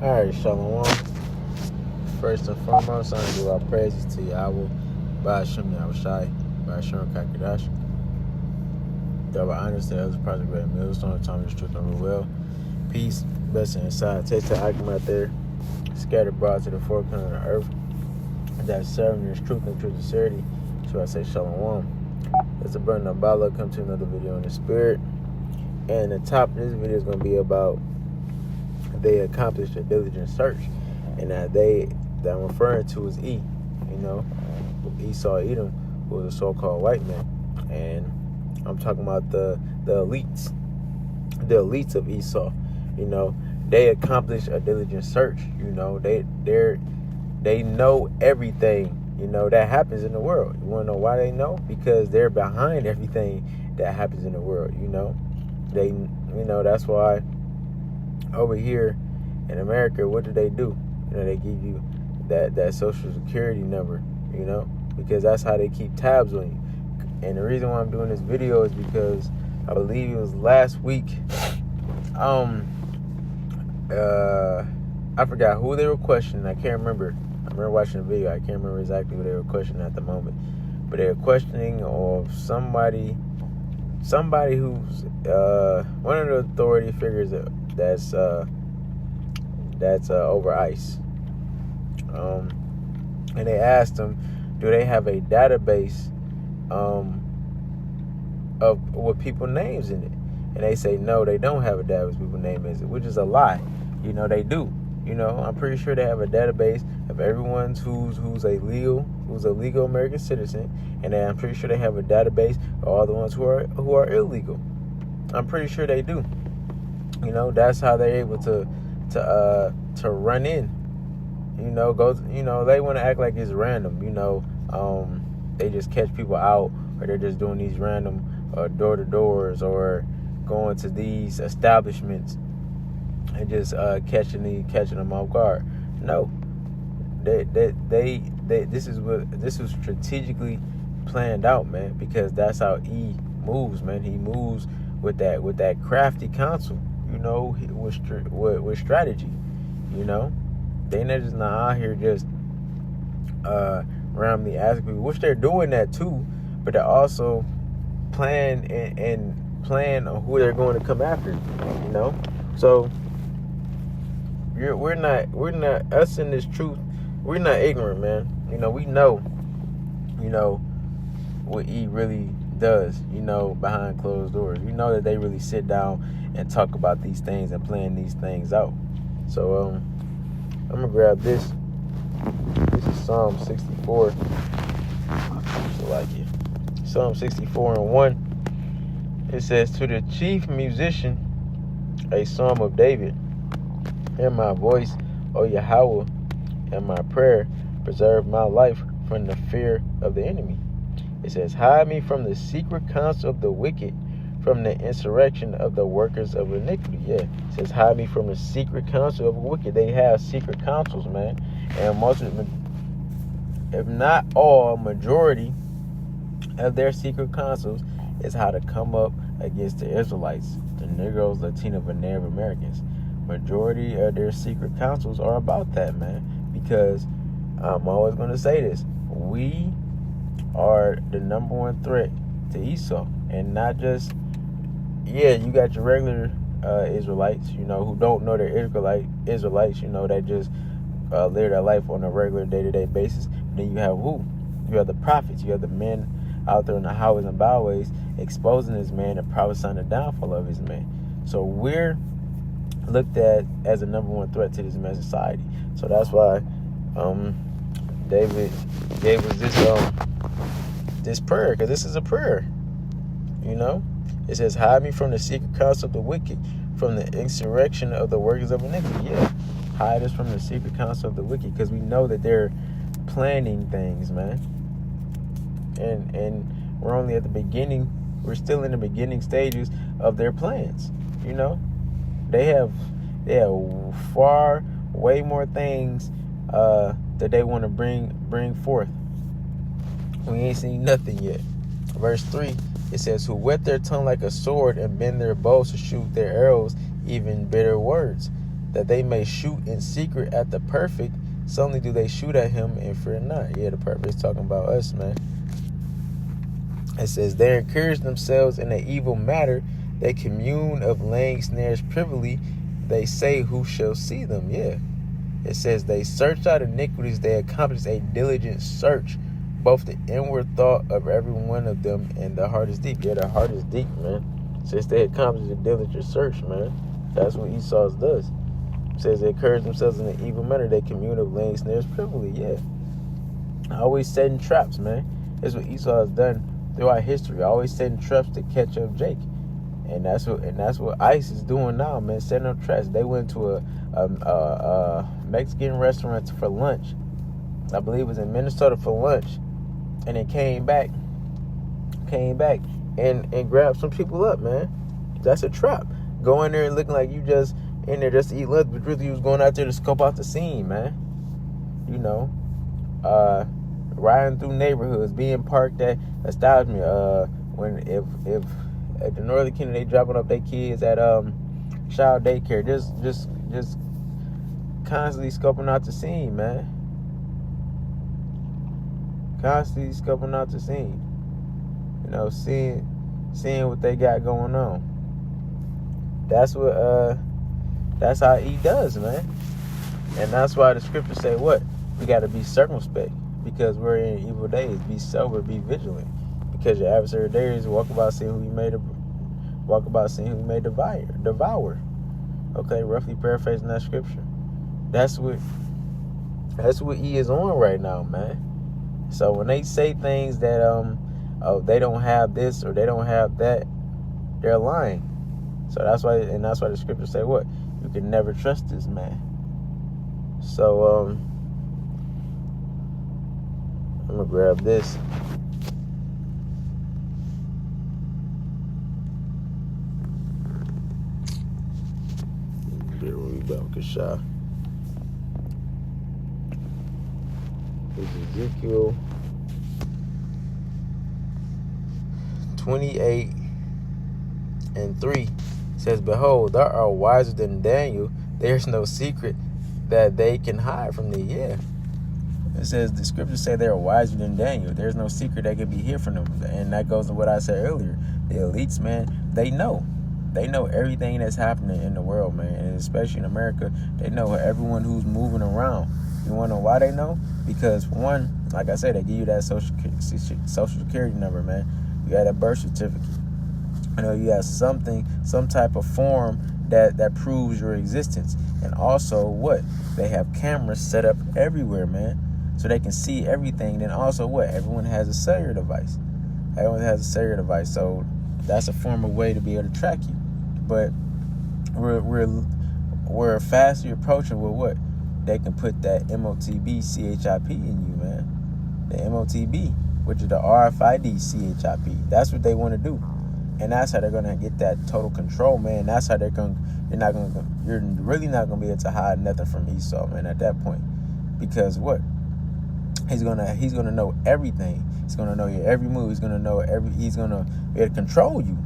Alright, Shalom. First and foremost, I'm going to give our praises to Yahweh, Ba'ashem Yahushai, Ba'ashem Kakadash. Double honors to others, Project Red Millstone, Thomas Truth and Well. Peace, blessing inside. Take the icon out there, scattered abroad to the four corners of the earth. That serving is truth and true sincerity. So I say Shalom. It's a burden of Bala. Come to another video in the spirit. And the top of this video is going to be about they accomplished a diligent search, and that I'm referring to is E, Esau Edom, who was a so-called white man, and I'm talking about the elites of Esau. They accomplished a diligent search. They know everything that happens in the world. You want to know why they know? Because they're behind everything that happens in the world. That's why over here in America, what do? They give you that social security number, because that's how they keep tabs on you. And the reason why I'm doing this video is because I believe it was last week. I forgot who they were questioning. I can't remember. I remember watching the video. I can't remember exactly what they were questioning at the moment. But they were questioning of somebody who's one of the authority figures that's over ICE. And they asked them, do they have a database of with people names in it? And they say no, they don't have a database with people names in it, which is a lie. They do. I'm pretty sure they have a database of everyone who's a legal American citizen, and I'm pretty sure they have a database of all the ones who are illegal. I'm pretty sure they do. That's how they're able to run in. They want to act like it's random. They just catch people out, or they're just doing these random door-to-doors, or going to these establishments and just catching them off guard. No, this was strategically planned out, man, because that's how E moves, man. He moves with that crafty counsel, with strategy. They just not out here just randomly asking people, which they're doing that too, but they're also plan on who they're going to come after. So we're not us in this truth. We're not ignorant, man. We know what E really does. Behind closed doors, we know that they really sit down and talk about these things and plan these things out. So I'm gonna grab this. This is Psalm 64. I like it. Psalm 64:1. It says, to the chief musician, a psalm of David. Hear my voice, O Yahweh, and my prayer. Preserve my life from the fear of the enemy. It says, hide me from the secret counsel of the wicked, from the insurrection of the workers of iniquity. Yeah, it says, hide me from the secret counsel of the wicked. They have secret counsels, man. And most of them, if not all, majority of their secret counsels is how to come up against the Israelites, the Negroes, Latino, and Native Americans. Majority of their secret counsels are about that, man. Because I'm always going to say this: we are the number one threat to Esau, and not just you got your regular Israelites, who don't know they're Israelites, that just live their life on a regular day-to-day basis. And then you have who? You have the prophets. You have the men out there in the highways and byways exposing this man and prophesying the downfall of his man. So we're looked at as a number one threat to this man's society. So that's why David gave us this prayer, because this is a prayer. It says, hide me from the secret counsel of the wicked, from the insurrection of the workers of iniquity. Yeah, hide us from the secret counsel of the wicked, because we know that they're planning things, man. And we're only at the beginning. We're still in the beginning stages of their plans. They have way more things that they want to bring forth. We ain't seen nothing yet. Verse 3, it says, who whet their tongue like a sword and bend their bows to shoot their arrows even bitter words, that they may shoot in secret at the perfect. Suddenly do they shoot at him and fear not. Yeah, the perfect is talking about us, man. It says, they encourage themselves in an evil matter. They commune of laying snares privily. They say, who shall see them? Yeah. It says, they search out iniquities. They accomplish a diligent search, both the inward thought of every one of them, and the heart is deep. Yeah, the heart is deep, man. Since they accomplish a diligent search, man. That's what Esau's does. It says they encourage themselves in an evil manner. They commune of laying snares privily. Yeah. Always setting traps, man. That's what Esau has done throughout history. Always setting traps to catch up Jake. And that's what ICE is doing now, man. Setting up traps. They went to a Mexican restaurant for lunch. I believe it was in Minnesota for lunch. And it came back and grabbed some people up, man. That's a trap. Go in there and looking like you just in there just to eat lunch, but really you was going out there to scope out the scene, man. You know, riding through neighborhoods, being parked at establishment. If at the Northern Kingdom they dropping up their kids at child daycare, just constantly scoping out the scene, man. Constantly scoping out the scene. You know, seeing what they got going on. That's how he does, man. And that's why the scriptures say what? We got to be circumspect because we're in evil days. Be sober, be vigilant. Because your adversary there is walk about seeing who you may devour. Okay, roughly paraphrasing that scripture. That's what he is on right now, man. So when they say things that they don't have this or they don't have that, they're lying. So that's why the scriptures say what? You can never trust this man. So I'm gonna grab this. It's Ezekiel 28:3 says, behold, thou art wiser than Daniel. There's no secret that they can hide from thee. Yeah. It says, the scriptures say they are wiser than Daniel. There's no secret that can be hid from them. And that goes to what I said earlier. The elites, man, they know. They know everything that's happening in the world, man. And especially in America, they know everyone who's moving around. You want to know why they know? Because, one, like I said, they give you that social security number, man. You got a birth certificate. You know, you have some type of form that proves your existence. And also, what? They have cameras set up everywhere, man. So they can see everything. Then also, what? Everyone has a cellular device. So that's a form of way to be able to track you. But we're fastly approaching with what? They can put that MOTB CHIP in you, man. The MOTB, which is the RFID CHIP. That's what they want to do. And that's how they're going to get that total control, man. That's how you're really not going to be able to hide nothing from Esau, man, at that point. Because what? He's going to know everything. He's going to know your every move. He's going to be able to control you,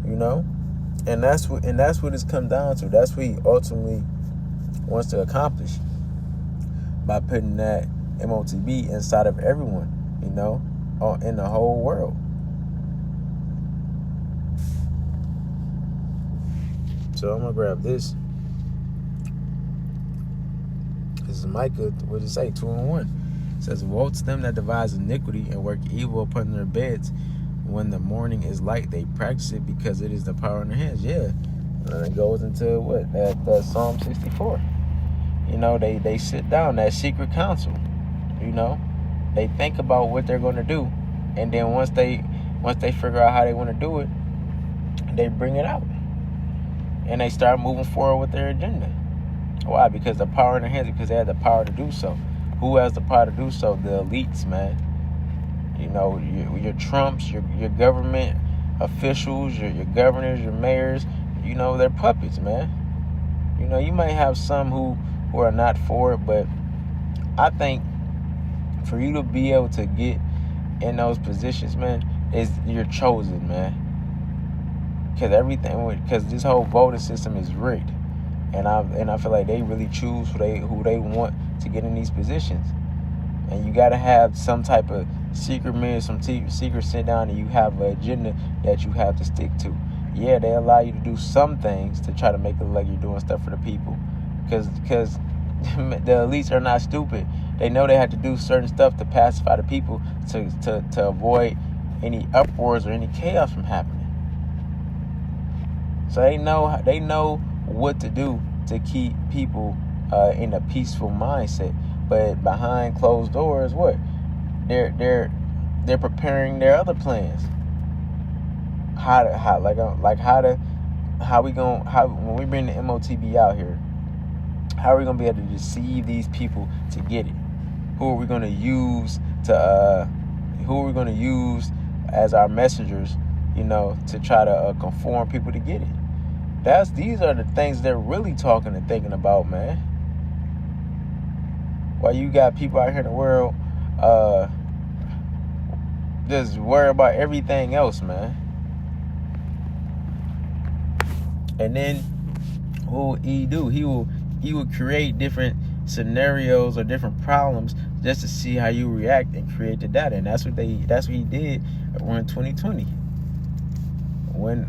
you know? And that's what it's come down to. That's what he ultimately wants to accomplish by putting that MOTB inside of everyone, you know, in the whole world. So I'm gonna grab this. This is Micah. What does it say? 2:1. It says, woe to them that devise iniquity and work evil upon their beds. When the morning is light, they practice it because it is the power in their hands. Yeah. And it goes into what? That Psalm 64. You know, they sit down, that secret council. You know, they think about what they're going to do, and then once they figure out how they want to do it, they bring it out, and they start moving forward with their agenda. Why? Because the power in their hands. Because they have the power to do so. Who has the power to do so? The elites, man. You know, your Trumps, your government officials, your governors, your mayors. You know, they're puppets, man. You know, you may have some who are not for it, but I think for you to be able to get in those positions, man, you're chosen, man. because this whole voting system is rigged, and I feel like they really choose who they want to get in these positions, and you got to have some type of secret man, some secret sit down, and you have an agenda that you have to stick to. Yeah, they allow you to do some things to try to make it look like you're doing stuff for the people, because the elites are not stupid. They know they have to do certain stuff to pacify the people to avoid any uproars or any chaos from happening. So they know what to do to keep people in a peaceful mindset. But behind closed doors, what? They're preparing their other plans. When we bring the MOTB out here, how are we gonna be able to deceive these people to get it? Who are we gonna use as our messengers, to try to conform people to get it? These are the things they're really talking and thinking about, man. While you got people out here in the world just worry about everything else, man. And then what will he do? He will create different scenarios or different problems just to see how you react and create the data. And that's what he did in 2020. When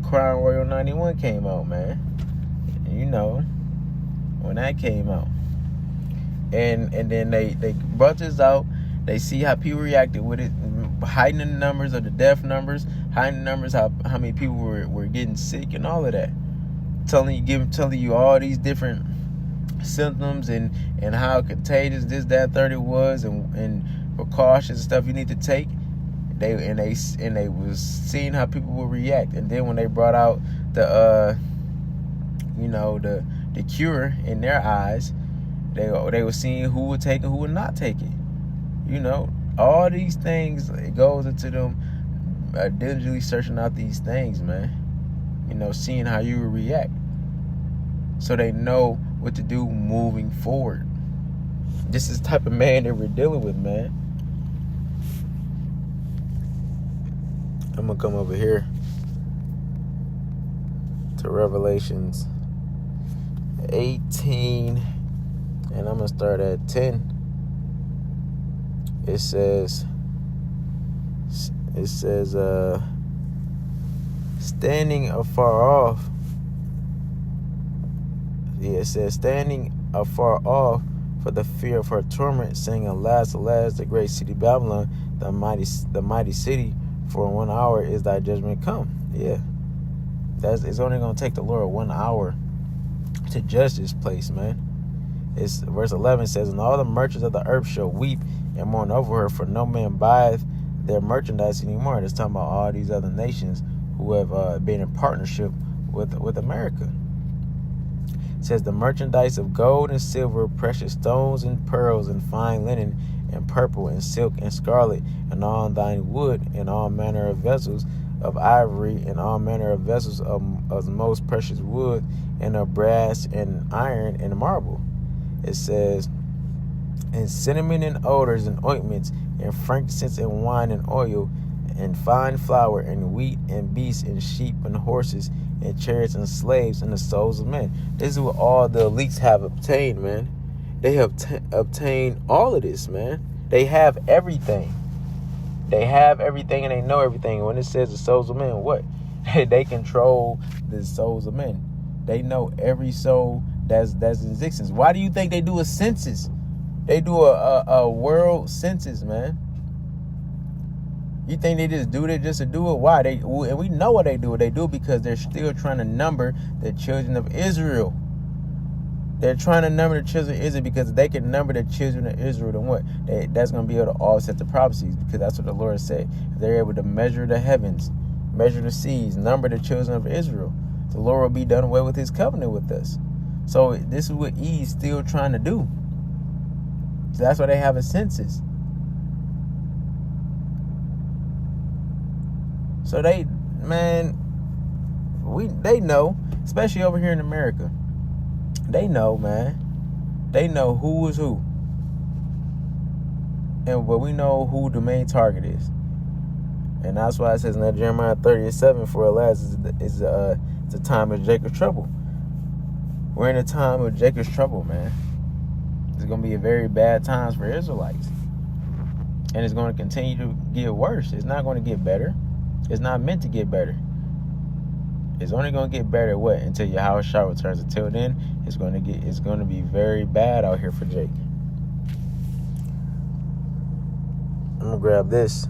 Crown Royal 91 came out, man. When that came out. And then they brought this out. They see how people reacted with it, hiding the numbers of the death numbers, hiding the numbers how many people were getting sick and all of that. Telling you all these different symptoms and how contagious this, that, 30 was and precautions and stuff you need to take. They was seeing how people would react. And then when they brought out the cure in their eyes, they were seeing who would take it, who would not take it. All these things, it goes into them diligently searching out these things, man. Seeing how you will react, so they know what to do moving forward. This is the type of man that we're dealing with, man. I'm gonna come over here to Revelations 18, and I'm gonna start at 10. It says standing afar off. Yeah, it says standing afar off for the fear of her torment, saying, Alas, alas, the great city Babylon, the mighty city, for 1 hour is thy judgment come. Yeah. It's only gonna take the Lord 1 hour to judge this place, man. It's verse 11 says, And all the merchants of the earth shall weep and mourn over her, for no man buyeth their merchandise anymore. It's talking about all these other nations who have been in partnership with America. It says, the merchandise of gold and silver, precious stones and pearls, and fine linen, and purple and silk and scarlet, and all thine wood, and all manner of vessels of ivory, and all manner of vessels of most precious wood, and of brass and iron and marble. It says, and cinnamon and odors and ointments, and frankincense and wine and oil, and fine flour and wheat and beasts and sheep and horses and chariots and slaves and the souls of men. This is what all the elites have obtained, man. They have obtained all of this, man. They have everything. They have everything and they know everything. When it says the souls of men, what? They control the souls of men. They know every soul that's in existence. Why do you think they do a census? They do a world census, man. You think they just do it just to do it? Why? And we know why they do it. They do it because they're still trying to number the children of Israel. They're trying to number the children of Israel because if they can number the children of Israel, then what? That's going to be able to offset the prophecies, because that's what the Lord said. If they're able to measure the heavens, measure the seas, number the children of Israel, the Lord will be done away with his covenant with us. So this is what he's still trying to do. So that's why they have a census. So they know, especially over here in America. They know, man. They know who is who. But we know who the main target is. And that's why it says in Jeremiah 30:7, for alas is the time of Jacob's trouble. We're in a time of Jacob's trouble, man. It's going to be a very bad times for Israelites. And it's going to continue to get worse. It's not going to get better. It's not meant to get better. It's only going to get better until Yahushua returns. Until then, it's going to be very bad out here for Jake. I'm going to grab this.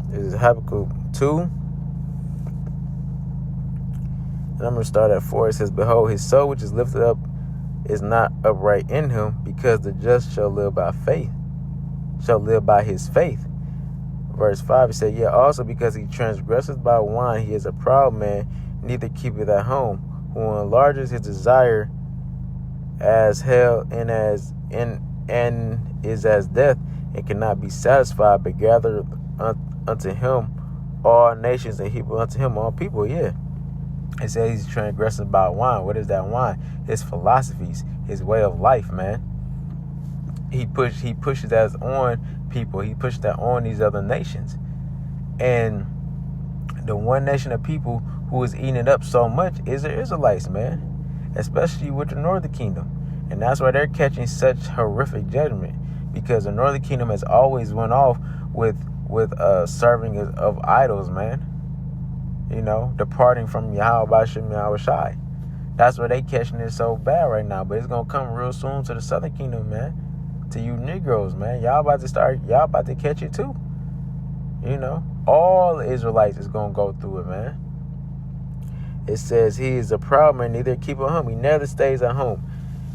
This is Habakkuk 2. And I'm going to start at 4. It says, behold, his soul which is lifted up is not upright in him, because the just shall live by his faith. Verse 5, it said, yet also because he transgresseth by wine, he is a proud man, neither keepeth at home, who enlarges his desire as hell and is as death, and cannot be satisfied, but gathereth unto him all nations, and heap unto him all people. Yeah. It says he's transgressing by wine. What is that wine? His philosophies, his way of life, man. He pushes that on people. He pushes that on these other nations. And the one nation of people who is eating it up so much is the Israelites, man. Especially with the Northern Kingdom. And that's why they're catching such horrific judgment. Because the Northern Kingdom has always went off with serving of idols, man. You know, departing from Yahweh Bashim Yahweh Shai. That's why they catching it so bad right now. But it's going to come real soon to the Southern Kingdom, man. To you Negroes, man. Y'all about to catch it too. You know, all the Israelites is going to go through it, man. It says he is a proud man, neither keep at home. He never stays at home.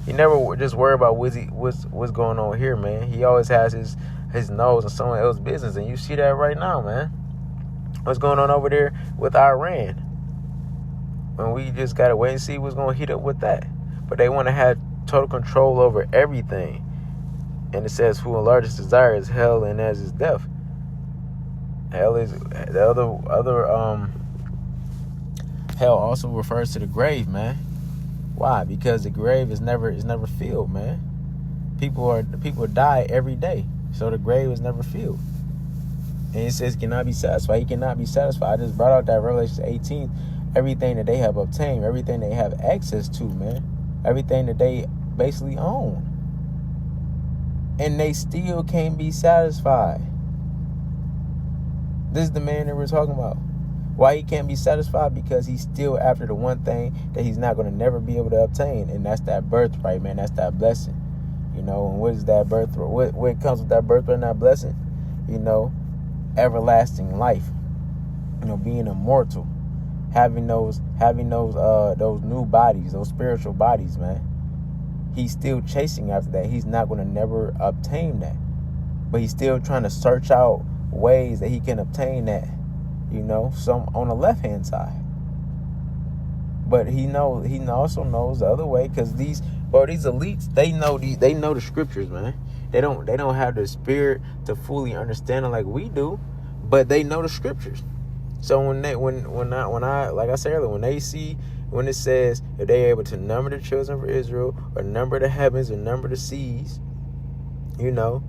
He never just worry about what's going on here, man. He always has his nose in someone else's business. And you see that right now, man. What's going on over there with Iran? When we just got to wait and see what's going to heat up with that. But they want to have total control over everything. And it says, who enlarges desire is hell and as is death. Hell is the other hell also refers to the grave, man. Why? Because the grave is never filled, man. People die every day. So the grave is never filled. And it says cannot be satisfied. He cannot be satisfied. I just brought out that Revelation 18. Everything that they have obtained, everything they have access to, man. Everything that they basically own. And they still can't be satisfied. This is the man that we're talking about. Why he can't be satisfied? Because he's still after the one thing that he's not going to never be able to obtain. And that's that birthright, man. That's that blessing. You know, and what is that birthright? What comes with that birthright and that blessing? You know, everlasting life. You know, being immortal. Having those new bodies, those spiritual bodies, man. He's still chasing after that. He's not going to never obtain that. But he's still trying to search out ways that he can obtain that. You know, some on the left-hand side. But he also knows the other way, because these elites, they know the scriptures, man. They don't have the spirit to fully understand it like we do, but they know the scriptures. So when I like I said earlier, when it says if they're able to number the children of Israel, or number the heavens, or number the seas, you know,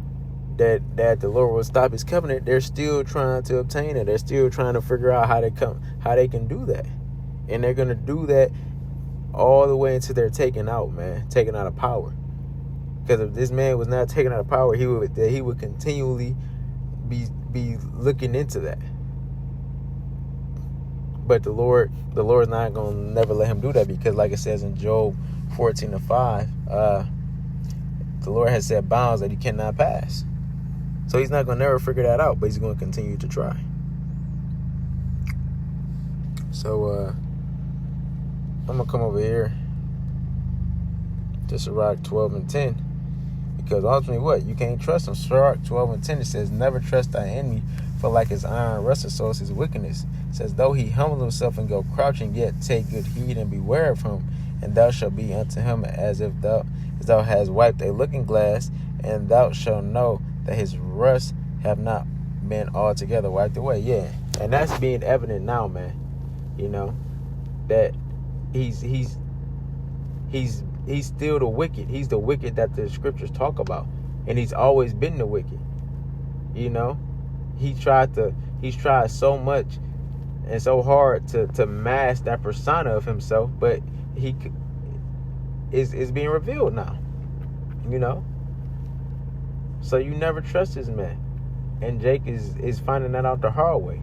that the Lord will stop his covenant, they're still trying to obtain it. They're still trying to figure out how they can do that. And they're gonna do that all the way until they're taken out of power. Because if this man was not taken out of power, he would continually be looking into that. But the Lord's not gonna never let him do that, because like it says in Job 14:5, the Lord has set bounds that he cannot pass. So he's not gonna never figure that out, but he's gonna continue to try. So I'm gonna come over here to Sirach 12:10, because ultimately what? You can't trust him. Sirach 12:10, it says, never trust thy enemy, for like his iron rusteth, so is his wickedness. It says, though he humble himself and go crouching, yet take good heed and beware of him, and thou shalt be unto him as if thou hast wiped a looking glass, and thou shalt know that his rust have not been altogether wiped away. Yeah, and that's being evident now, man. You know, that he's still the wicked. He's the wicked that the scriptures talk about, and he's always been the wicked. You know, he's tried so much and so hard to mask that persona of himself, but he is being revealed now. You know, so you never trust this man, and Jake is finding that out the hard way,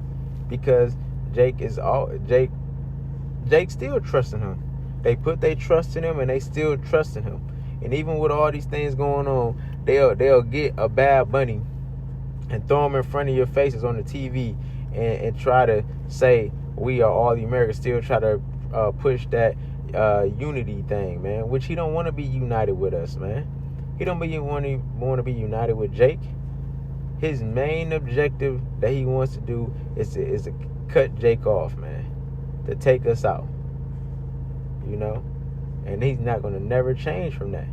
because Jake still trusting him. They put their trust in him, and they still trusting him. And even with all these things going on, they'll get a Bad Bunny and throw him in front of your faces on the TV and try to say we are all the Americans. Still try to push that unity thing, man. Which he don't want to be united with us, man. He don't want to be united with Jake. His main objective that he wants to do is to cut Jake off, man, to take us out. You know, and he's not going to never change from that.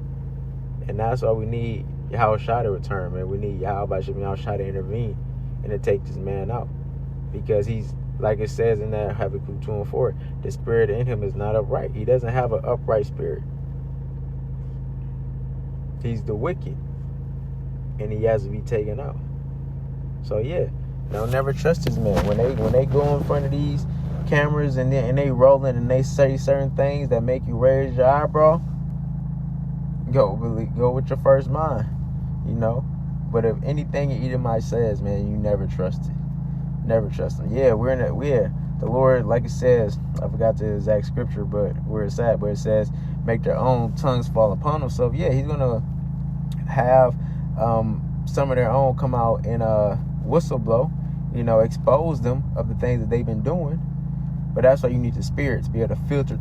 And that's why we need Yahweh Shai to return, man. We need Yahweh Shai to intervene and to take this man out, because he's, like it says in that Habakkuk 2:4, the spirit in him is not upright. He doesn't have an upright spirit. He's the wicked, and he has to be taken out. So yeah, don't never trust this man. When they go in front of these cameras and they rolling and they say certain things that make you raise your eyebrow, go with your first mind, you know. But if anything an Edomite says, man, you never trust it. Never trust him. Yeah, the Lord, like it says, I forgot the exact scripture, but where it's at, but it says, make their own tongues fall upon them. So yeah, he's gonna have some of their own come out and whistle blow, you know, expose them of the things that they've been doing. But that's why you need the Spirit to be able to filter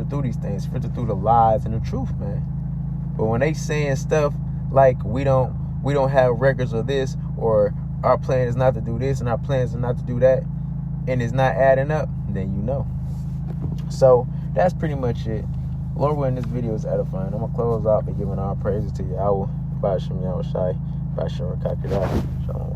through these things, filter through the lies and the truth, man. But when they saying stuff like we don't have records of this, or our plan is not to do this and our plans are not to do that, and it's not adding up, then you know. So that's pretty much it. Lord willing, this video is edifying. I'm gonna close out by giving all praises to Yahweh, Ba'ashem Yahweh Shai, Ba'ashem Rakakidah. Shalom.